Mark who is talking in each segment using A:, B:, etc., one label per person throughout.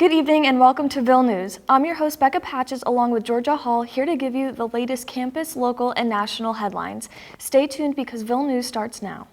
A: Good evening and welcome to Ville News. I'm your host Becca Patches along with Georgea Hall, here to give you the latest campus, local, and national headlines. Stay tuned because Ville News starts now.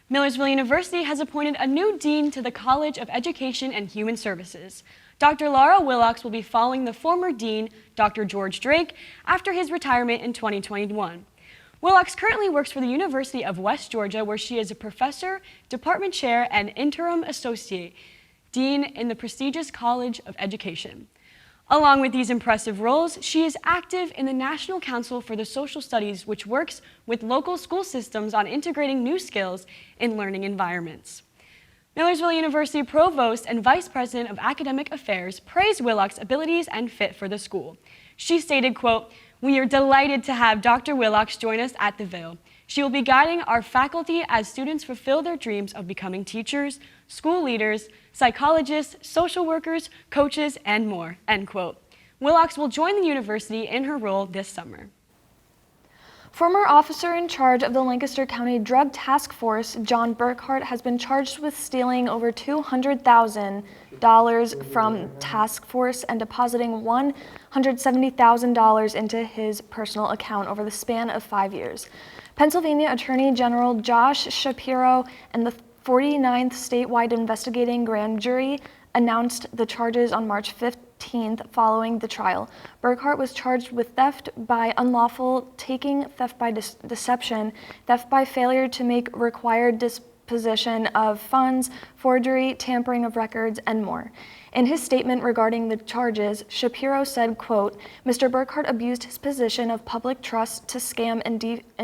B: Millersville University has appointed a new dean to the College of Education and Human Services. Dr. Laura Willocks will be following the former dean, Dr. George Drake, after his retirement in 2021. Willocks currently works for the University of West Georgia, where she is a professor, department chair, and interim associate dean in the prestigious College of Education. Along with these impressive roles, she is active in the National Council for the Social Studies, which works with local school systems on integrating new skills in learning environments. Millersville University Provost and Vice President of Academic Affairs praised Willocks' abilities and fit for the school. She stated, quote, "We are delighted to have Dr. Willocks join us at the Ville. She will be guiding our faculty as students fulfill their dreams of becoming teachers, school leaders, psychologists, social workers, coaches, and more," end quote. Willocks will join the university in her role this summer.
A: Former officer in charge of the Lancaster County Drug Task Force, John Burkhart, has been charged with stealing over $200,000 from task force and depositing $170,000 into his personal account over the span of 5 years. Pennsylvania Attorney General Josh Shapiro and the 49th statewide investigating grand jury announced the charges on March 15th following the trial. Burkhart was charged with theft by unlawful taking, theft by deception, theft by failure to make required disposition of funds, forgery, tampering of records, and more. In his statement regarding the charges, Shapiro said, quote, "Mr. Burkhart abused his position of public trust to scam and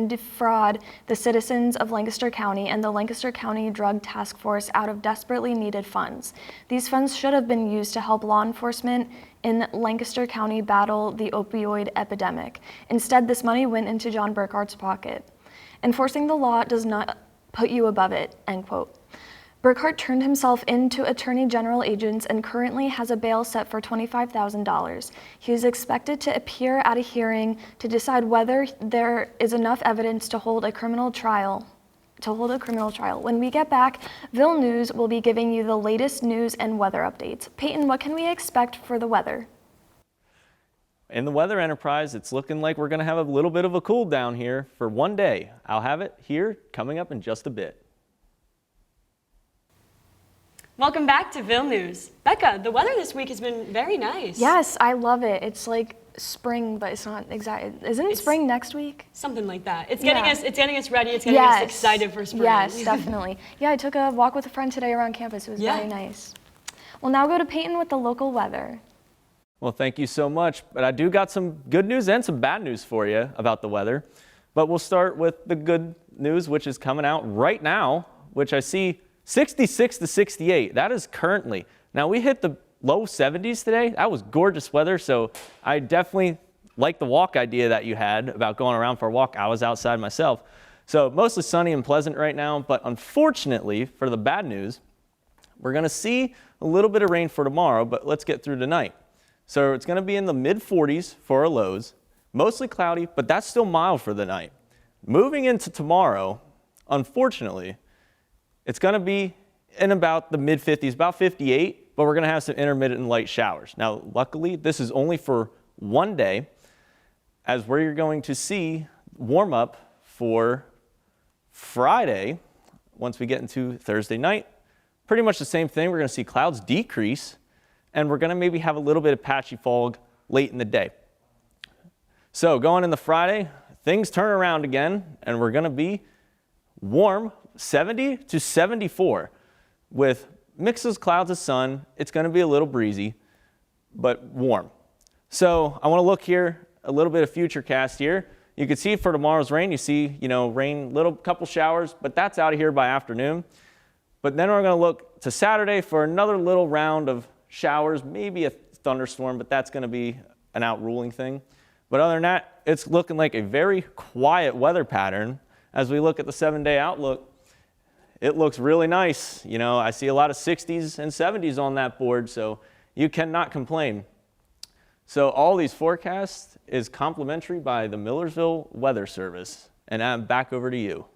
A: defraud the citizens of Lancaster County and the Lancaster County Drug Task Force out of desperately needed funds. These funds should have been used to help law enforcement in Lancaster County battle the opioid epidemic. Instead, this money went into John Burkhart's pocket. Enforcing the law does not put you above it," end quote. Burkhart turned himself in to Attorney General agents and currently has a bail set for $25,000. He is expected to appear at a hearing to decide whether there is enough evidence to hold a criminal trial. When we get back, Ville News will be giving you the latest news and weather updates. Peyton, what can we expect for the weather?
C: In the weather enterprise, it's looking like we're going to have a little bit of a cool down here for one day. I'll have it here coming up in just a bit.
B: Welcome back to Ville News. Becca, the weather this week has been very nice.
A: Yes, I love it. It's like spring, but it's not exactly. Isn't it spring next week?
B: Something like that. It's getting us ready. It's getting us excited for spring.
A: Yes, definitely. Yeah, I took a walk with a friend today around campus. It was very nice. We'll now go to Peyton with the local weather.
C: Well, thank you so much. But I do got some good news and some bad news for you about the weather. But we'll start with the good news, which is coming out right now, which I see 66 to 68. That is currently. Now, we hit the low 70s today. That was gorgeous weather, so I definitely like the walk idea that you had about going around for a walk. I was outside myself. So mostly sunny and pleasant right now, but unfortunately, for the bad news, we're going to see a little bit of rain for tomorrow, but let's get through tonight. So it's going to be in the mid-40s for our lows, mostly cloudy, but that's still mild for the night. Moving into tomorrow, unfortunately, it's going to be in about the mid-50s, about 58, but we're going to have some intermittent light showers. Now, luckily, this is only for one day, as we're going to see warm up for Friday. Once we get into Thursday night, pretty much the same thing. We're going to see clouds decrease, and we're going to maybe have a little bit of patchy fog late in the day. So going into Friday, things turn around again, and we're going to be warm, 70 to 74 with mixes clouds of sun. It's going to be a little breezy, but warm. So I want to look here, a little bit of futurecast here. You can see for tomorrow's rain, you see, rain, little couple showers, but that's out of here by afternoon. But then we're going to look to Saturday for another little round of showers, maybe a thunderstorm, but that's going to be an outruling thing. But other than that, it's looking like a very quiet weather pattern. As we look at the 7-day outlook, it looks really nice. You know, I see a lot of 60s and 70s on that board, so you cannot complain. So all these forecasts is complimentary by the Millersville Weather Service. And I'm back over to you.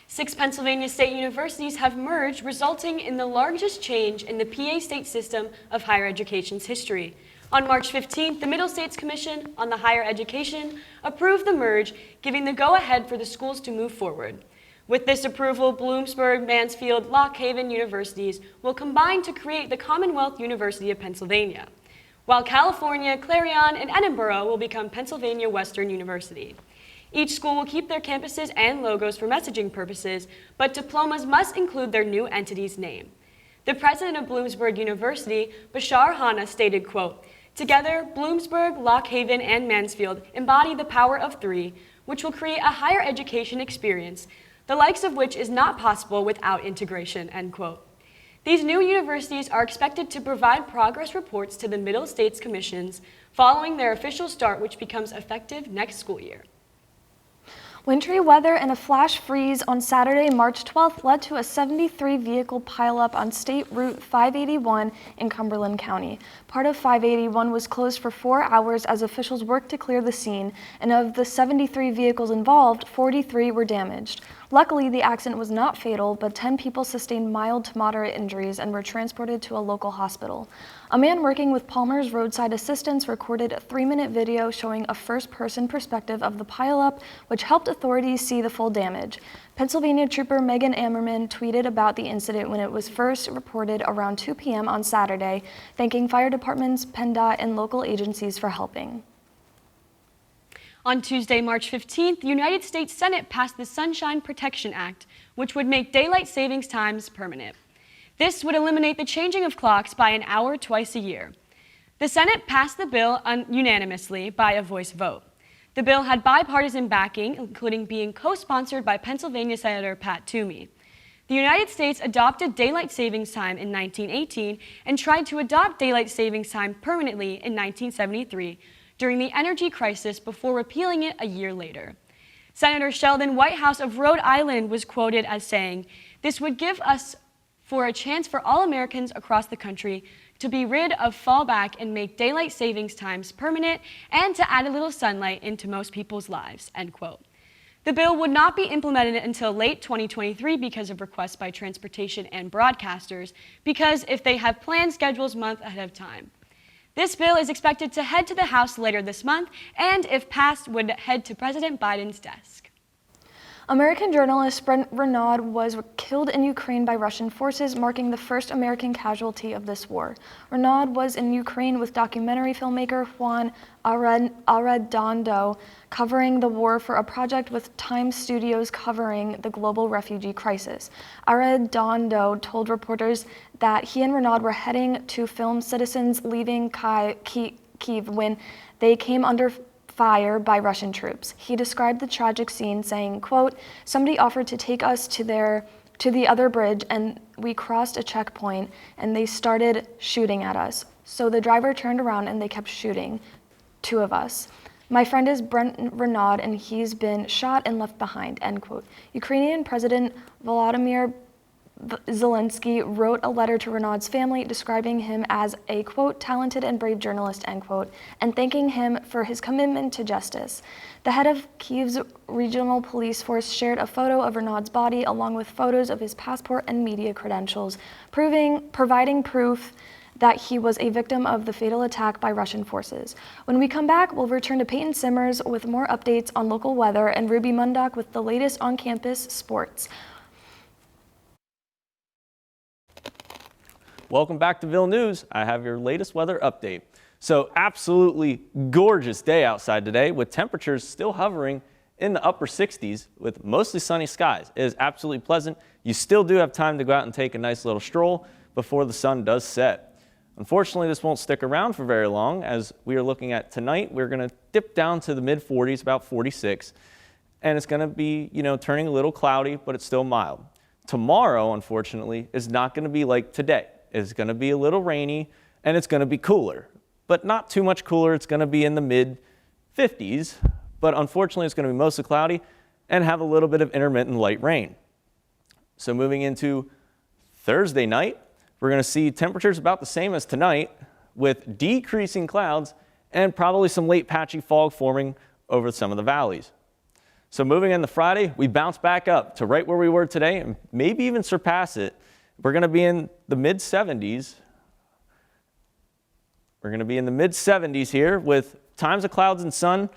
B: 6 Pennsylvania state universities have merged, resulting in the largest change in the PA state system of higher education's history. On March 15th, the Middle States Commission on the Higher Education approved the merge, giving the go-ahead for the schools to move forward. With this approval, Bloomsburg, Mansfield, Lock Haven universities will combine to create the Commonwealth University of Pennsylvania, while California, Clarion, and Edinburgh will become Pennsylvania Western University. Each school will keep their campuses and logos for messaging purposes, but diplomas must include their new entity's name. The president of Bloomsburg University, Bashar Hanna, stated, quote, "Together, Bloomsburg, Lock Haven, and Mansfield embody the power of 3, which will create a higher education experience, the likes of which is not possible without integration," end quote. These new universities are expected to provide progress reports to the Middle States Commissions following their official start, which becomes effective next school year.
A: Wintry weather and a flash freeze on Saturday, March 12th led to a 73-vehicle pileup on State Route 581 in Cumberland County. Part of 581 was closed for 4 hours as officials worked to clear the scene, and of the 73 vehicles involved, 43 were damaged. Luckily, the accident was not fatal, but 10 people sustained mild to moderate injuries and were transported to a local hospital. A man working with Palmer's Roadside Assistance recorded a 3-minute video showing a first-person perspective of the pileup, which helped authorities see the full damage. Pennsylvania Trooper Megan Ammerman tweeted about the incident when it was first reported around 2 p.m. on Saturday, thanking fire departments, PennDOT, and local agencies for helping.
B: On Tuesday, March 15th, the United States Senate passed the Sunshine Protection Act, which would make daylight savings times permanent. This would eliminate the changing of clocks by an hour twice a year. The Senate passed the bill unanimously by a voice vote. The bill had bipartisan backing, including being co-sponsored by Pennsylvania Senator Pat Toomey. The United States adopted daylight savings time in 1918 and tried to adopt daylight savings time permanently in 1973 during the energy crisis before repealing it a year later. Senator Sheldon Whitehouse of Rhode Island was quoted as saying, "This would give us for a chance for all Americans across the country to be rid of fallback and make daylight savings times permanent and to add a little sunlight into most people's lives," end quote. The bill would not be implemented until late 2023 because of requests by transportation and broadcasters, because if they have planned schedules months ahead of time. This bill is expected to head to the House later this month, and if passed, would head to President Biden's desk.
A: American journalist Brent Renaud was killed in Ukraine by Russian forces, marking the first American casualty of this war. Renaud was in Ukraine with documentary filmmaker Juan Arredondo, covering the war for a project with Time Studios covering the global refugee crisis. Arredondo told reporters that he and Renaud were heading to film citizens leaving Kyiv when they came under fire by Russian troops. He described the tragic scene saying, quote, "Somebody offered to take us to the other bridge and we crossed a checkpoint and they started shooting at us. So the driver turned around and they kept shooting, 2 of us. My friend is Brent Renaud and he's been shot and left behind," end quote. Ukrainian President Volodymyr Zelensky wrote a letter to Renaud's family describing him as a, quote, "talented and brave journalist," end quote, and thanking him for his commitment to justice. The head of Kyiv's regional police force shared a photo of Renaud's body along with photos of his passport and media credentials, providing proof that he was a victim of the fatal attack by Russian forces. When we come back, we'll return to Peyton Simmers with more updates on local weather and Ruby Mundok with the latest on-campus sports.
C: Welcome back to Ville News. I have your latest weather update. So absolutely gorgeous day outside today with temperatures still hovering in the upper 60s with mostly sunny skies. It is absolutely pleasant. You still do have time to go out and take a nice little stroll before the sun does set. Unfortunately, this won't stick around for very long as we are looking at tonight. We're going to dip down to the mid 40s, about 46, and it's going to be, turning a little cloudy, but it's still mild. Tomorrow, unfortunately, is not going to be like today. It's going to be a little rainy and it's going to be cooler, but not too much cooler. It's going to be in the mid 50s, but unfortunately it's going to be mostly cloudy and have a little bit of intermittent light rain. So moving into Thursday night, we're going to see temperatures about the same as tonight with decreasing clouds and probably some late patchy fog forming over some of the valleys. So moving into Friday, we bounce back up to right where we were today and maybe even surpass it. We're going to be in the mid 70s. We're going to be in the mid 70s here with times of clouds and sun,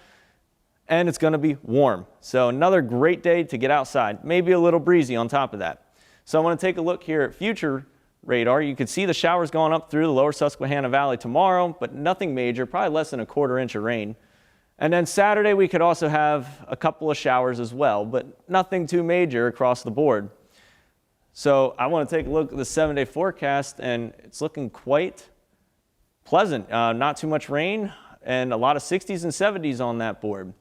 C: and it's going to be warm. So another great day to get outside, maybe a little breezy on top of that. So I want to take a look here at future radar. You can see the showers going up through the lower Susquehanna Valley tomorrow, but nothing major, probably less than a 1/4 inch of rain. And then Saturday, we could also have a couple of showers as well, but nothing too major across the board. So I want to take a look at the 7-day forecast, and it's looking quite pleasant. Not too much rain and a lot of 60s and 70s on that board.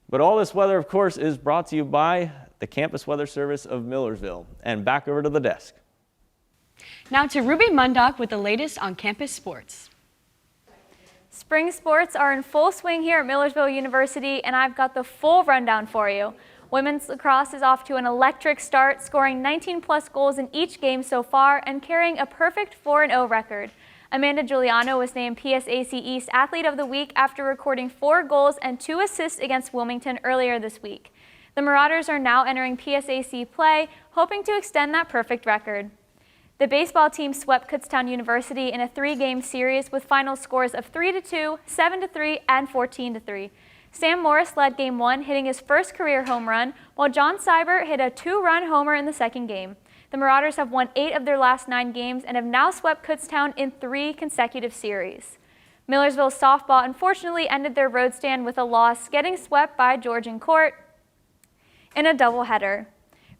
C: But all this weather, of course, is brought to you by the Campus Weather Service of Millersville. And back over to the desk.
B: Now to Ruby Mundok with the latest on campus sports.
D: Spring sports are in full swing here at Millersville University, and I've got the full rundown for you. Women's lacrosse is off to an electric start, scoring 19+ goals in each game so far and carrying a perfect 4-0 record. Amanda Giuliano was named PSAC East Athlete of the Week after recording 4 goals and 2 assists against Wilmington earlier this week. The Marauders are now entering PSAC play, hoping to extend that perfect record. The baseball team swept Kutztown University in a 3-game series with final scores of 3-2, 7-3, and 14-3. Sam Morris led Game 1, hitting his first career home run, while John Seibert hit a 2-run homer in the second game. The Marauders have won 8 of their last 9 games and have now swept Kutztown in 3 consecutive series. Millersville softball unfortunately ended their road stand with a loss, getting swept by Georgian Court in a doubleheader.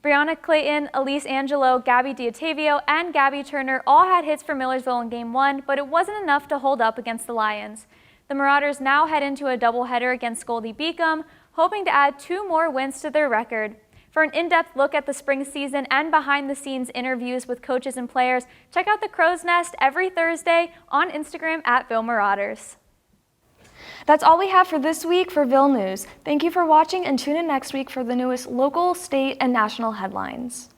D: Brianna Clayton, Elise Angelo, Gabby Diatavio, and Gabby Turner all had hits for Millersville in Game 1, but it wasn't enough to hold up against the Lions. The Marauders now head into a doubleheader against Goldie Beacom, hoping to add 2 more wins to their record. For an in-depth look at the spring season and behind-the-scenes interviews with coaches and players, check out the Crow's Nest every Thursday on Instagram at Ville Marauders.
A: That's all we have for this week for Ville News. Thank you for watching and tune in next week for the newest local, state, and national headlines.